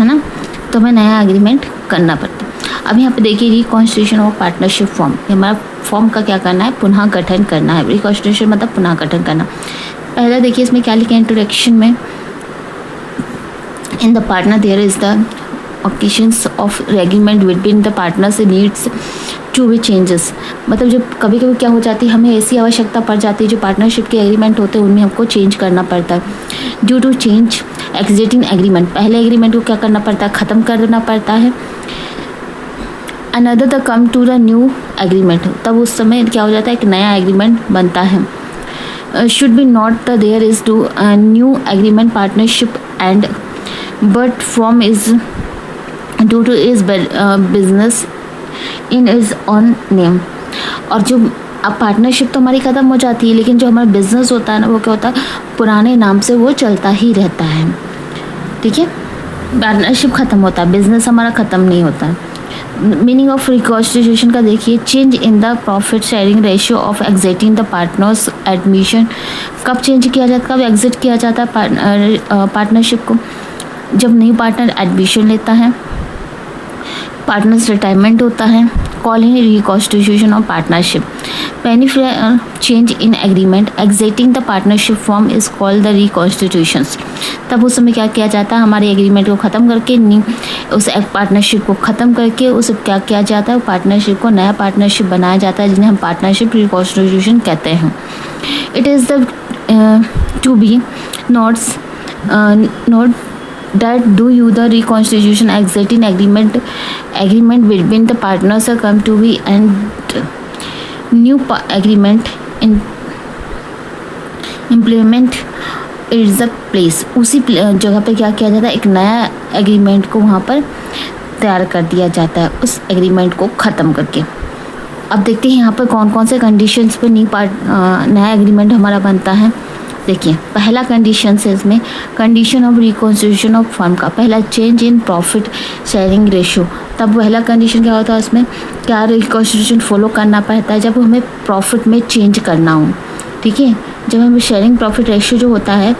है ना, तो हमें नया एग्रीमेंट करना पड़ता है। अब यहाँ पे देखिए रिकॉन्स्टिट्यूशन ऑफ पार्टनरशिप फॉर्म, हमारा फॉर्म का क्या करना है, पुनः गठन करना है। रिकॉन्स्टिट्यूशन मतलब पुनः गठन करना। पहला देखिए इसमें क्या लिखा है इंट्रोडक्शन में, in the partner there is the occasions of agreement between the partners needs to be changes। मतलब जब कभी कभी क्या हो जाती है, हमें ऐसी आवश्यकता पड़ जाती है जो पार्टनरशिप के एग्रीमेंट होते हैं उनमें हमको चेंज करना पड़ता है। Due to change existing agreement, पहले एग्रीमेंट को क्या करना पड़ता है, ख़त्म कर देना पड़ता है। Another the come to the new agreement, तब उस समय क्या हो जाता है, एक नया एग्रीमेंट बनता है। Should be not the there is to new agreement partnership and but form is due to is business in is on name. और जो अब पार्टनरशिप तो हमारी ख़त्म हो जाती है, लेकिन जो हमारा बिजनेस होता है ना, वो क्या होता है, पुराने नाम से वो चलता ही रहता है। ठीक है, पार्टनरशिप ख़त्म होता है, बिजनेस हमारा ख़त्म नहीं होता है। मीनिंग ऑफ रिकॉन्स्टिट्यूशन का देखिए, change in the profit sharing ratio of exiting the partners admission. कब चेंज किया जाता है, कब एग्जिट किया जाता है पार्टनरशिप को, जब न्यू पार्टनर एडमिशन लेता है, पार्टनर्स रिटायरमेंट होता है। Calling reconstitution of partnership, any change in agreement exiting the partnership form is called the reconstitutions. तब उस समय क्या किया जाता है, हमारे एग्रीमेंट को ख़त्म करके उस पार्टनरशिप को ख़त्म करके उसे क्या किया जाता है, पार्टनरशिप को नया पार्टनरशिप बनाया जाता है, जिन्हें हम पार्टनरशिप रिकॉन्स्टिट्यूशन कहते हैं। It is the to be notes note that do you the reconstitution exiting agreement between the partners are come to be and new agreement in implement is the place। उसी जगह पे क्या किया जाता है, एक नया एग्रीमेंट को वहाँ पर तैयार कर दिया जाता है, उस एग्रीमेंट को ख़त्म करके। अब देखते हैं यहाँ पर कौन कौन से कंडीशंस पे नया एग्रीमेंट हमारा बनता है। देखिए पहला कंडीशन है इसमें, condition of reconstitution of firm का पहला, change in profit sharing ratio. तब पहला कंडीशन क्या होता है, उसमें क्या रिकॉन्स्टिट्यूशन फॉलो करना पड़ता है, जब हमें प्रॉफिट में चेंज करना हो। ठीक है, जब हमें शेयरिंग प्रॉफिट रेशियो जो होता है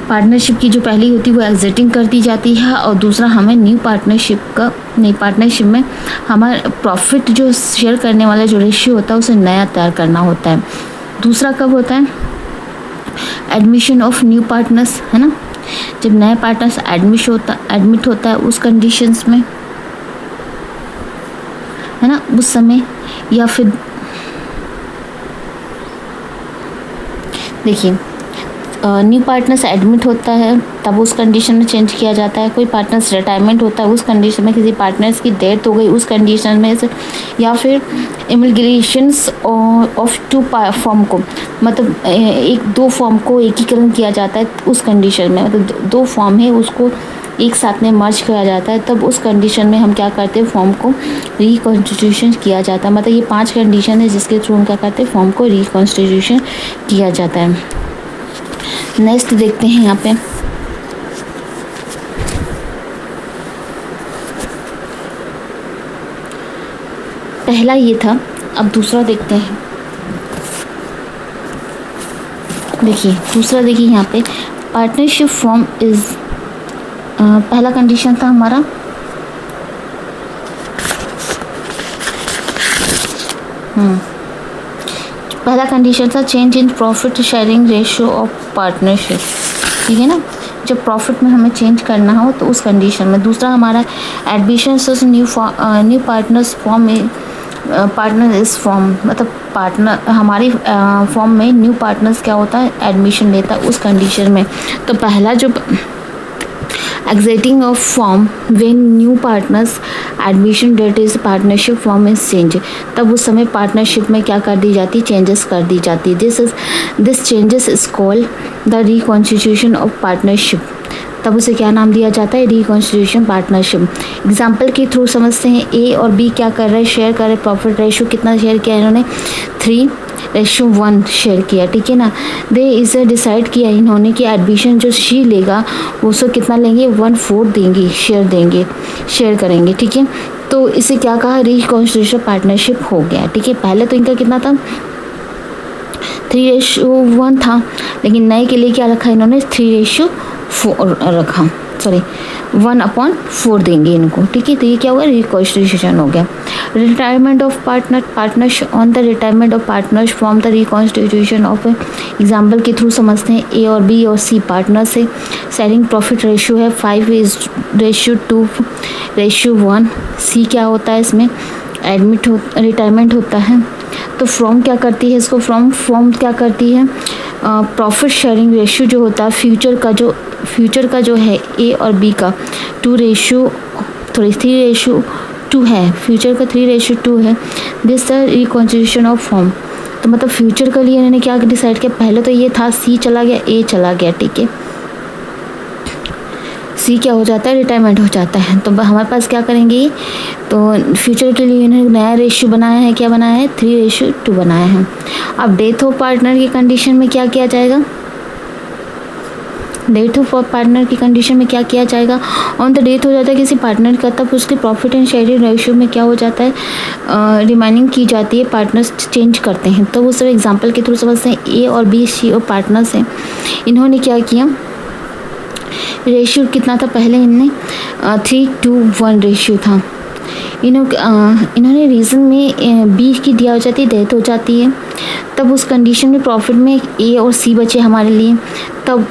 पार्टनरशिप की, जो पहली होती है वो एग्जिटिंग कर दी जाती है, और दूसरा हमें न्यू पार्टनरशिप में हमारा प्रॉफिट जो शेयर करने वाला जो रेशियो होता है उसे नया तैयार करना होता है। दूसरा कब होता है, एडमिशन ऑफ न्यू पार्टनर्स, है ना, जब नया पार्टनर्स एडमिट होता है उस कंडीशंस में, है ना, उस समय। या फिर देखिए न्यू पार्टनर्स एडमिट होता है तब उस कंडीशन में चेंज किया जाता है। कोई पार्टनर्स रिटायरमेंट होता है उस कंडीशन में, किसी पार्टनर्स की डेथ हो गई उस कंडीशन में से, या फिर इमिग्रेशंस ऑफ टू फॉर्म को, मतलब एक दो फॉर्म को एकीकरण किया जाता है उस कंडीशन में, मतलब दो फॉर्म है उसको एक साथ में मर्ज किया जाता है, तब उस कंडीशन में हम क्या करते हैं, फॉर्म को रिकॉन्स्टिट्यूशन किया जाता है। मतलब ये 5 कंडीशन है जिसके थ्रू हम क्या करते हैं, फॉर्म को रिकॉन्स्टिट्यूशन किया जाता है। नेक्स्ट देखते हैं यहाँ पे, पहला ये था, अब दूसरा देखते हैं। देखिए दूसरा, देखिए यहाँ पे पार्टनरशिप फॉर्म इज, पहला कंडीशन था हमारा पहला कंडीशन था change in profit sharing ratio of partnership. ठीक है ना, जब प्रॉफिट में हमें चेंज करना हो तो उस कंडीशन में। दूसरा हमारा एडमिशन न्यू पार्टनर्स फॉर्म में, पार्टनर इस फॉर्म, मतलब पार्टनर हमारी फॉर्म में न्यू पार्टनर्स क्या होता है, एडमिशन लेता है उस कंडीशन में। तो पहला जो existing of form when new partners admission date is partnership form is change, तब उस समय पार्टनरशिप में क्या कर दी जाती है, चेंजेस कर दी जाती है। This changes is called the reconstitution of partnership. तब उसे क्या नाम दिया जाता है, रिकॉन्स्टिट्यूशन पार्टनरशिप। एग्जाम्पल के थ्रू समझते हैं, ए और बी क्या कर रहे हैं, शेयर कर रहे, प्रॉफिट रेशियो कितना शेयर किया इन्होंने, 3:1 शेयर किया। ठीक है ना, दे इसे डिसाइड किया इन्होंने कि एडमिशन जो शी लेगा वो उसको कितना लेंगे, 1/4 देंगे, शेयर करेंगे। ठीक है, तो इसे क्या कहा, रिकॉन्स्टिट्यूशन पार्टनरशिप हो गया। ठीक है, पहले तो इनका कितना था, 3:1 था, लेकिन नए के लिए क्या रखा इन्होंने, 3:4 4 रखा, सॉरी 1/4 देंगे इनको, ठीक है। तो ये क्या होगा, रिकॉन्स्टिट्यूशन हो गया। Retirement of partners on the retirement of partners from the reconstitution of example के थ्रू समझते हैं। ए और बी और सी पार्टनर्स है, शेयरिंग प्रॉफिट रेशियो है 5:2:1। सी क्या होता है इसमें, रिटायरमेंट होता है। तो फ्रॉम क्या करती है इसको, फ्रॉम क्या करती है, प्रॉफिट शेयरिंग रेशियो जो होता है फ्यूचर का जो है ए और बी का 3:2 है, फ्यूचर का 3:2 है। This the reconstitution of form. तो मतलब फ्यूचर के लिए इन्होंने क्या डिसाइड किया, पहले तो ये था सी चला गया, ए चला गया, ठीक है। सी क्या हो जाता है, रिटायरमेंट हो जाता है। तो हमारे पास क्या करेंगे, तो फ्यूचर के लिए इन्होंने नया रेशियो बनाया है, क्या बनाया है, 3:2 बनाया है। अब डेथ ऑफ पार्टनर की कंडीशन में क्या किया जाएगा, डेथ ऑफ पार्टनर की कंडीशन में क्या किया जाएगा, ऑन द डेथ हो जाता है किसी पार्टनर का, तब उसके प्रॉफिट एंड शेयरिंग रेशियो में क्या हो जाता है, रिमाइनिंग की जाती है, पार्टनर्स चेंज करते हैं। तो वो सब एग्जांपल के थ्रू समझते हैं। ए और बी सी और पार्टनर्स हैं, इन्होंने क्या किया, रेशियो कितना था पहले, इनने 3:1 रेशियो था। इन्होंने रीज़न में बी की दिया हो जाती है, डेथ हो जाती है, तब उस कंडीशन में प्रॉफिट में ए और सी बचे हमारे लिए, तब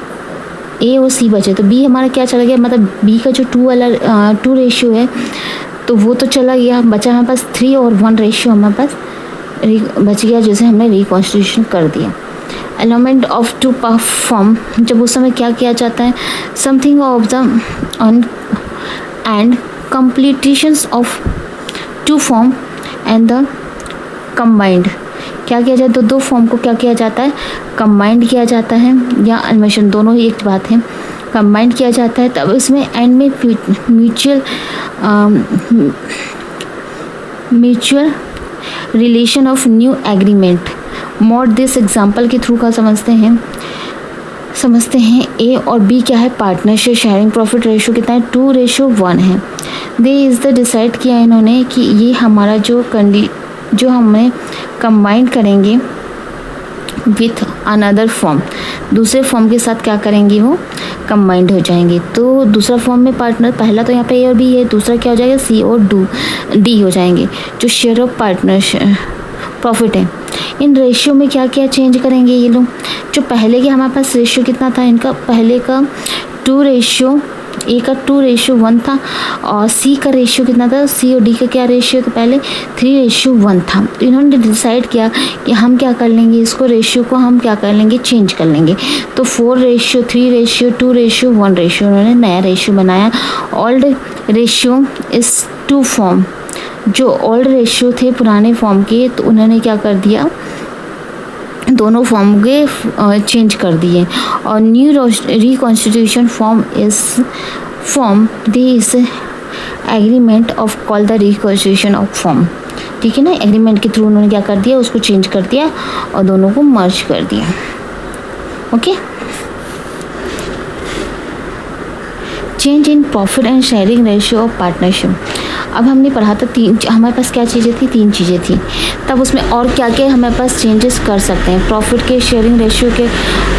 ए और सी बचे, तो बी हमारा क्या चला गया, मतलब बी का जो 2 रेशियो है तो वो तो चला गया, बचा हमारे पास 3 और 1 रेशियो हमारे पास बच गया, जैसे हमने रिकॉन्स्टिट्यूशन कर दिया। एलिमेंट ऑफ टू परफॉर्म, जब उस समय क्या किया जाता है, something of the on and completions of to form and the combined, क्या किया जाए, दो फॉर्म को क्या किया जाता है, कंबाइंड किया जाता है, या एनिमेशन दोनों ही एक बात है, कंबाइंड किया जाता है। तब इसमें एंड में mutual relation of new agreement mode, this example के थ्रू का समझते हैं ए और बी क्या है, पार्टनरशिप, शेयरिंग प्रॉफिट रेशियो कितना है, 2:1 है। दे इज़ द डिसाइड किया इन्होंने कि ये हमारा जो हमें कंबाइन करेंगे विथ अनदर फॉर्म, दूसरे फॉर्म के साथ क्या करेंगे, वो कंबाइंड हो जाएंगे। तो दूसरा फॉर्म में पार्टनर, पहला तो यहाँ पे ए और बी है, दूसरा क्या हो जाएगा, सी और डी हो जाएंगे, जो शेयर ऑफ पार्टनरशिप प्रॉफिट है। इन रेशियो में क्या क्या चेंज करेंगे ये लोग, जो पहले के हमारे पास रेशियो कितना था, इनका पहले का 2:, ए का 2:1 था, और सी का रेशियो कितना था, सी और डी का क्या रेशियो था, पहले 3:1 था। तो इन्होंने डिसाइड किया कि हम क्या कर लेंगे, इसको रेशियो को हम क्या कर लेंगे, चेंज कर लेंगे। तो 4:3, 2:1 रेशियो उन्होंने नया रेशियो बनाया। ओल्ड रेशियो इस 2 फॉर्म, जो ओल्ड रेशियो थे पुराने फॉर्म के, तो उन्होंने क्या कर दिया, दोनों फॉर्म के चेंज कर दिए। और new reconstitution form this agreement of call the reconstitution of form, ठीक है ना। एग्रीमेंट के थ्रू उन्होंने क्या कर दिया, उसको चेंज कर दिया और दोनों को मर्ज कर दिया, okay. Change in profit and sharing ratio of partnership, अब हमने पढ़ा था हमारे पास क्या चीज़ें थी, 3 चीज़ें थी। तब उसमें और क्या क्या हमारे पास चेंजेस कर सकते हैं, प्रॉफिट के शेयरिंग रेशियो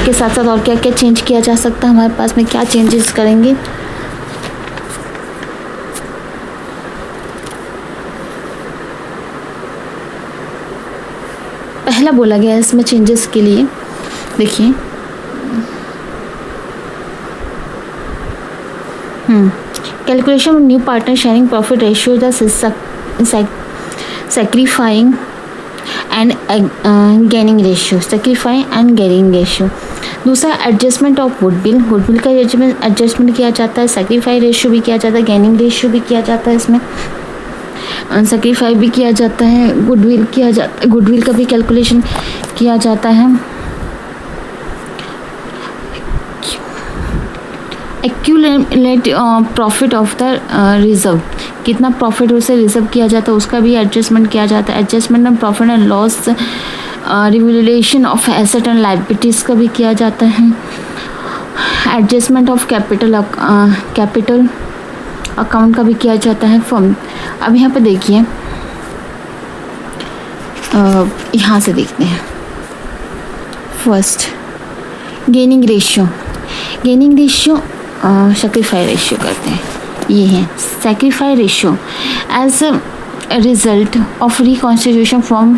के साथ साथ और क्या क्या चेंज किया जा सकता है, हमारे पास में क्या चेंजेस करेंगे। पहला बोला गया है इसमें चेंजेस के लिए, देखिए calculation of new partner sharing profit ratio the sacrificing and gaining ratio, sacrificing and gaining ratio. दूसरा एडजस्टमेंट ऑफ गुडविल का एडजस्टमेंट किया जाता है, सेक्रीफाई रेशियो भी किया जाता है, गेनिंग रेशियो भी किया जाता है, इसमें सेक्रीफाई भी किया जाता है, गुडविल किया जाता है, गुडविल का भी कैलकुलेशन किया जाता है। Accumulate profit of the reserve, कितना प्रॉफिट उसे रिजर्व किया जाता है उसका भी एडजस्टमेंट किया जाता है। Adjustment of profit and loss, revaluation of asset and liabilities का भी किया जाता है। एडजस्टमेंट ऑफ कैपिटल अकाउंट का भी किया जाता है फॉर्म। अब यहाँ पे देखिए, यहाँ से देखते हैं। First gaining ratio sacrifice ratio करते हैं। ये है sacrifice ratio as a result of reconstitution from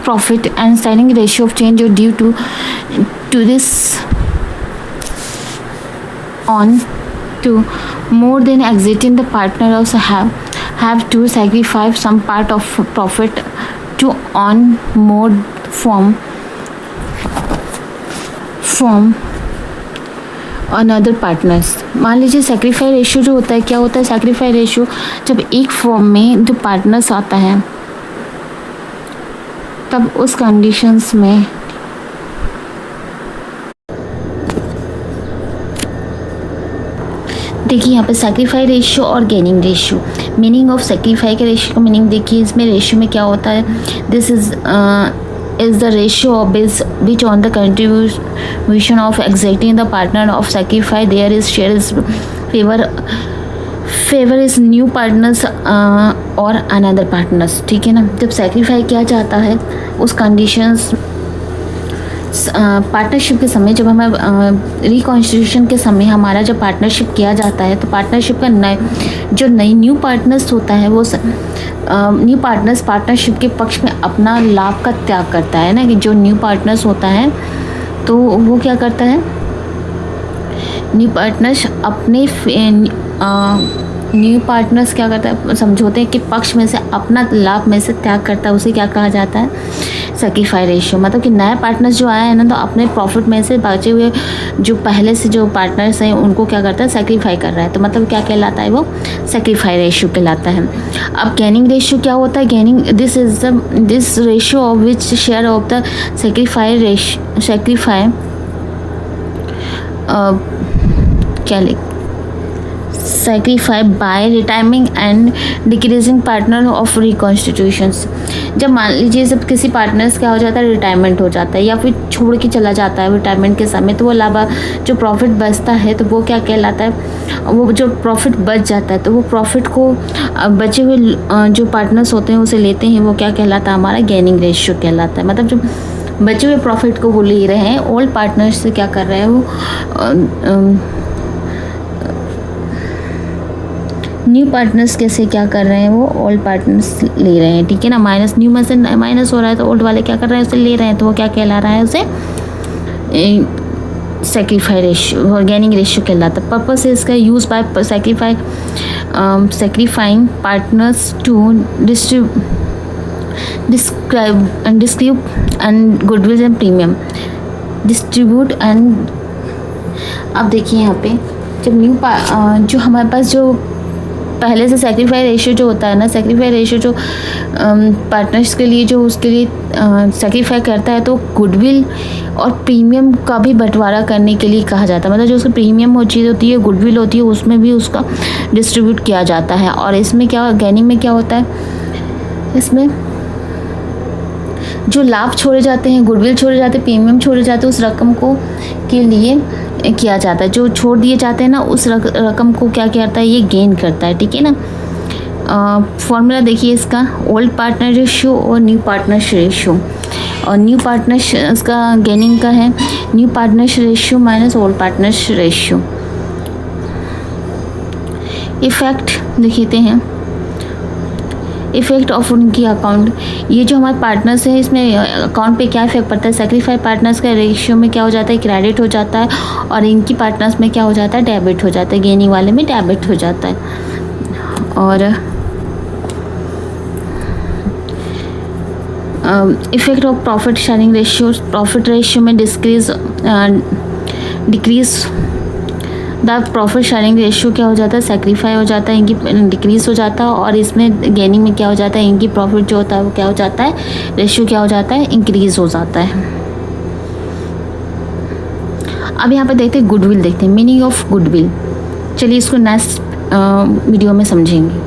profit and standing ratio of change are due to this on to more than exiting the partner also have to sacrifice some part of profit to earn more from another partners. मान लीजिए sacrifice ratio जो होता है, क्या होता है sacrifice ratio, जब एक फॉर्म में जो पार्टनर्स आता है तब उस कंडीशंस में देखिए यहाँ पे सेक्रीफाई रेशियो और gaining ratio. Meaning of sacrifice के रेशियो का मीनिंग देखिए, इसमें रेशियो में क्या होता है, this is the ratio of which on the contribution of exiting the partner of sacrifice there is share is favor is new partners और another partners. ठीक है ना, जब सेक्रीफाई किया जाता है उस कंडीशंस पार्टनरशिप के समय, जब हमें रिकॉन्स्टिट्यूशन के समय हमारा जब पार्टनरशिप किया जाता है तो पार्टनरशिप का नई न्यू पार्टनर्स होता है वो न्यू पार्टनर्स पार्टनरशिप के पक्ष में अपना लाभ का त्याग करता है ना, कि जो न्यू पार्टनर्स होता है तो वो क्या करता है, न्यू पार्टनर्स अपने न्यू पार्टनर्स क्या करता है, समझौते के पक्ष में से अपना लाभ में से त्याग करता है, उसे क्या कहा जाता है, सेक्रीफाई रेशियो। मतलब कि नया पार्टनर्स जो आया है ना तो अपने प्रॉफिट में से बचे हुए जो पहले से जो पार्टनर्स हैं उनको क्या करता है, सेक्रीफाई कर रहा है, तो मतलब क्या कहलाता है, वो सेक्रीफाई रेशियो कहलाता है। अब गेनिंग रेशियो क्या होता है, gaining this ratio of which share of the sacrifice क्या लिख sacrifice by retiming and decreasing partner of reconstitutions। जब मान लीजिए जब किसी पार्टनर्स क्या हो जाता है, रिटायरमेंट हो जाता है या फिर छोड़ के चला जाता है रिटायरमेंट के समय, तो वो लाभ जो प्रॉफिट बचता है तो वो क्या कहलाता है, वो जो प्रॉफिट बच जाता है तो वो प्रॉफिट को बचे हुए जो पार्टनर्स होते हैं उसे लेते हैं, वो क्या कहलाता है, हमारा गेनिंग रेशियो कहलाता है। मतलब जो बचे हुए प्रॉफिट को वो ले रहे हैं, ओल्ड पार्टनर्स से क्या कर रहे हैं, वो न्यू पार्टनर्स कैसे क्या कर रहे हैं, वो ओल्ड पार्टनर्स ले रहे हैं। ठीक है ना, माइनस न्यू में से माइनस हो रहा है तो ओल्ड वाले क्या कर रहे हैं, उसे ले रहे हैं, तो वो क्या कहला रहा है, उसे सेक्रीफाई रेशियो और गेनिंग रेशियो कहलाता है। पर्पस है इसका use by sacrificing partners to describe and goodwill and premium distribute and. अब देखिए यहाँ पे जब न्यू जो हमारे पास जो पहले से सेक्रीफाई रेशियो जो होता है ना, सेक्रीफाई रेशियो जो पार्टनर्स के लिए जो उसके लिए सेक्रीफाई करता है तो गुडविल और प्रीमियम का भी बंटवारा करने के लिए कहा जाता है। मतलब जो उसकी प्रीमियम चीज़ होती है, गुडविल होती है, उसमें भी उसका डिस्ट्रीब्यूट किया जाता है। और इसमें क्या गेनिंग में क्या होता है, इसमें जो लाभ छोड़े जाते हैं, गुडविल छोड़े जाते हैं, प्रीमियम छोड़े जाते हैं, उस रकम को के लिए किया जाता है। जो छोड़ दिए जाते हैं ना उस रकम को क्या करता है, ये गेन करता है। ठीक है ना, फॉर्मूला देखिए इसका, ओल्ड पार्टनर रेशियो और न्यू पार्टनर्स रेशियो। और न्यू पार्टनर्स इसका गेनिंग का है new partners ratio minus old partners ratio. Effect देखते हैं, इफेक्ट ऑफ उनकी अकाउंट, ये जो हमारे पार्टनर्स हैं इसमें अकाउंट पे क्या इफेक्ट पड़ता है, सेक्रीफाई पार्टनर्स का रेशियो में क्या हो जाता है, क्रेडिट हो जाता है, और इनकी पार्टनर्स में क्या हो जाता है, डेबिट हो जाता है, गेनिंग वाले में डेबिट हो जाता है। और effect of profit sharing ratio, profit ratio में decrease the profit sharing ratio क्या हो जाता है, सेक्रीफाई हो जाता है, इनकी डिक्रीज हो जाता है। और इसमें गेनिंग में क्या हो जाता है, इनकी प्रॉफिट जो होता है वो क्या हो जाता है, रेशियो क्या हो जाता है, इंक्रीज हो जाता है। अब यहाँ पे देखते हैं गुडविल, देखते हैं मीनिंग ऑफ गुडविल। चलिए इसको नेक्स्ट वीडियो में समझेंगे।